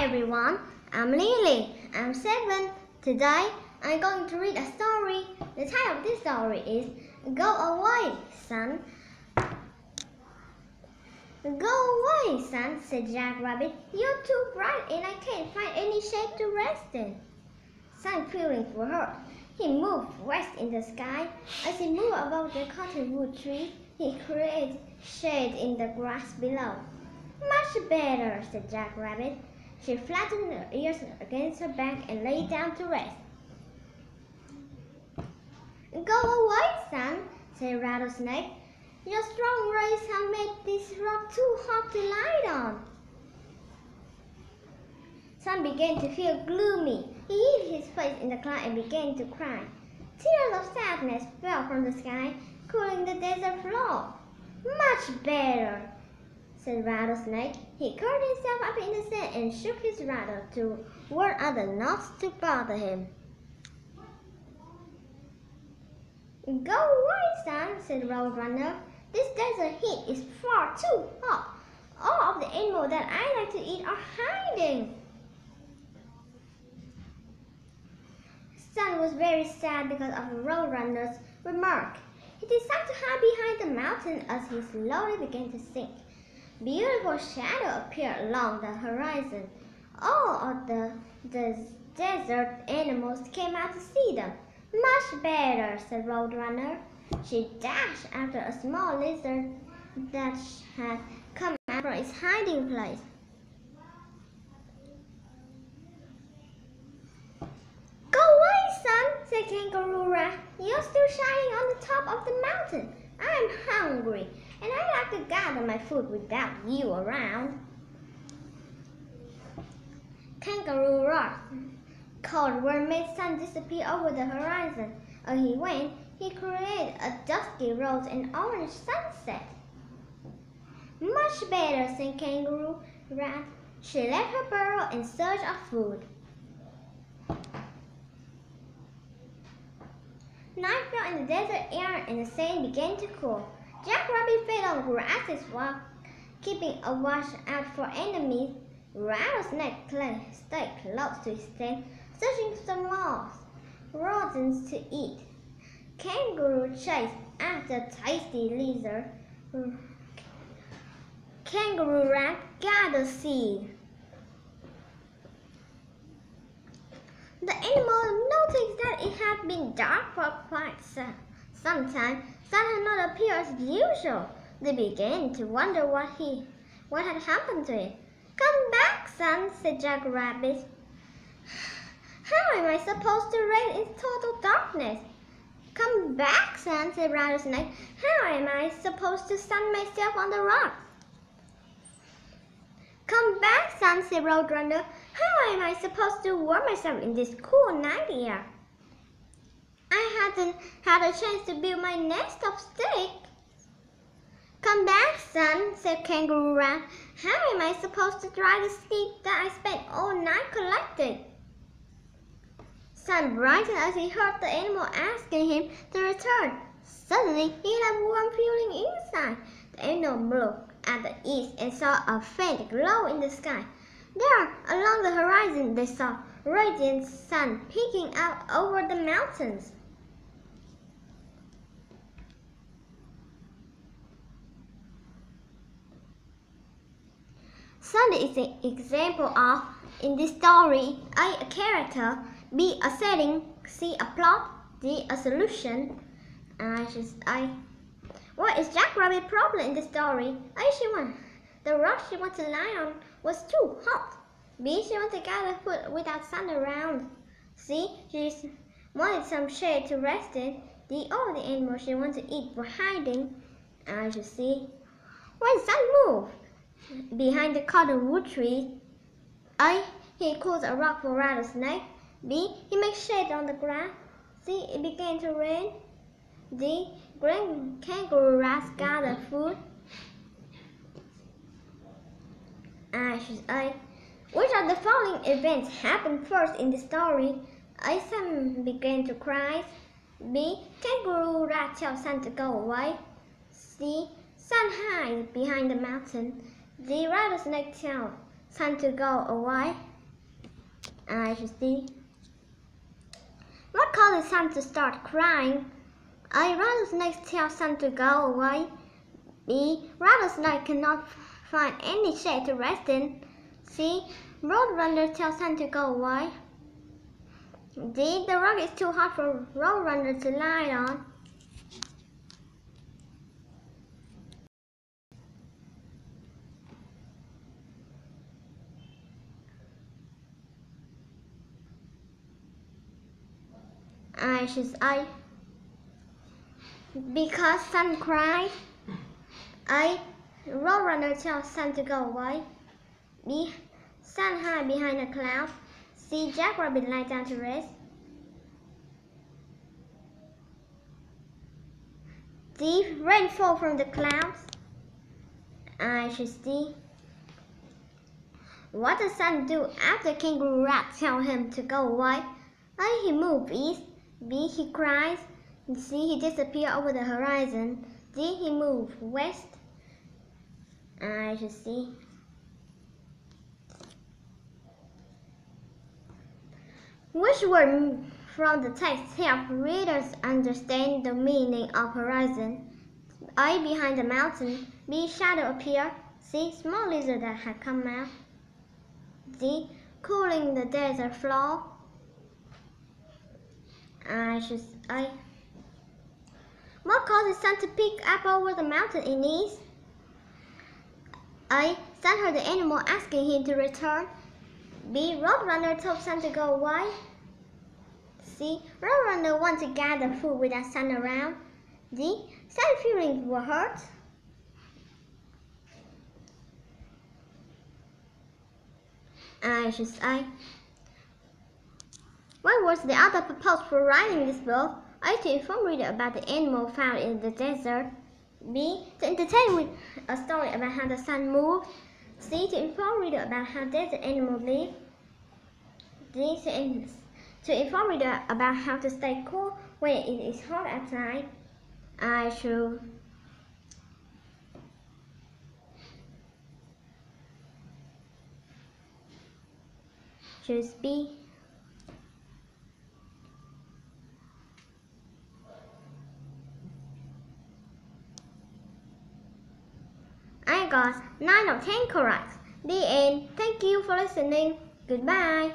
everyone, I'm Lily. I'm 7. Today I'm going to read a story. The title of this story is Go Away, Son. Go away, son, said Jack Rabbit. You're too bright and I can't find any shade to rest in. Son, feeling for her, he moved west in the sky. As he moved above the cottonwood tree, he created shade in the grass below. Much better, said Jack Rabbit. She flattened her ears against her back and lay down to rest. Go away, son, said Rattlesnake. Your strong rays have made this rock too hot to lie on. Son began to feel gloomy. He hid his face in the cloud and began to cry. Tears of sadness fell from the sky, cooling the desert floor. Much better, said Rattlesnake. He curled himself up in the sand and shook his rattle to warn other knots to bother him. Go away, son, said Roadrunner. This desert heat is far too hot. All of the animals that I like to eat are hiding. Son was very sad because of the Roadrunner's remark. He decided to hide behind the mountain as he slowly began to sink. Beautiful shadows appeared along the horizon. All of the desert animals came out to see them. Much better, said Roadrunner. She dashed after a small lizard that had come out from its hiding place. Go away, son, said Kangaroo Rat. You're still shining on the top of the mountain. I'm hungry, and I like to gather my food without you around. Kangaroo Rat called word made Sun disappear over the horizon. As he went, he created a dusky rose and orange sunset. Much better, said Kangaroo Rat. She left her burrow in search of food. Night fell in the desert air and the sand began to cool. Jack Rabbit fed on grasses while keeping a watch out for enemies. Rattlesnake stayed close to his tent, searching for moths, rodents to eat. Kangaroo chased after tasty lizard. Kangaroo Rat gathered seed. The animal noticed that it had been dark for quite some time. Sun had not appeared as usual. They began to wonder what had happened to it. Come back, Sun, said Jack Rabbit. How am I supposed to rest in total darkness? Come back, Sun, said Rattlesnake. How am I supposed to sun myself on the rocks? Come back, Sun, said Roadrunner. How am I supposed to warm myself in this cool night air? I hadn't had a chance to build my nest of sticks. Come back, Sun, said Kangaroo Rat. How am I supposed to dry the sleep that I spent all night collecting? Sun brightened as he heard the animal asking him to return. Suddenly, he had a warm feeling inside. The animal looked at the east and saw a faint glow in the sky. There, along the horizon, they saw radiant sun peeking out over the mountains. Sun is an example of, in this story, A character, B a setting, C a plot, D a solution. What is Jack Rabbit's problem in the story? The rock she wanted to lie on was too hot. B, she wanted to gather food without sun around. C, she wanted some shade to rest in. D, all the animals she wanted to eat were hiding. C, when Sun moved behind the cottonwood tree, A, he caused a rock for Rattlesnake. B, he made shade on the grass. C, it began to rain. D, Kangaroo Rats gathered food. A, which of the following events happened first in the story? A, Sun began to cry. B, Kangaroo Rat tells Sun to go away. C, Sun hid behind the mountain. The Rattlesnake tells Sun to go away. I should see. What causes Sun to start crying? A. Rattlesnake tells Sun to go away. B. Rattlesnake cannot find any shade to rest in. C. Roadrunner tells Sun to go away. D. The rock is too hot for Roadrunner to lie on. I choose A. Because Sun cried. A. Roadrunner tells Sun to go away. B. Sun hide behind a cloud. C. Jackrabbit lie down to rest. D. Rain fall from the clouds. I choose D. What does Sun do after Kangaroo Rat tells him to go away? A. He moves east. B. He cries. C. He disappears over the horizon. D. He moves west. I should see. Which word from the text help readers understand the meaning of horizon? A. Behind the mountain. B. Shadow appear. C. Small lizard that had come out. D. Cooling the desert floor. I choose A. What causes Sun to peek up over the mountain in east? A. Sun heard the animal asking him to return. B. Roadrunner told Sun to go away. C. Roadrunner wanted to gather food without Sun around. D. Sun's feelings were hurt. I choose A. What was the other purpose for writing this book? A. To inform reader about the animal found in the desert. B. To entertain with a story about how the sun moves. C. To inform reader about how desert animals live. D. To inform reader about how to stay cool when it is hot outside. I choose B. I got 9 of 10 correct. The end. Thank you for listening. Goodbye.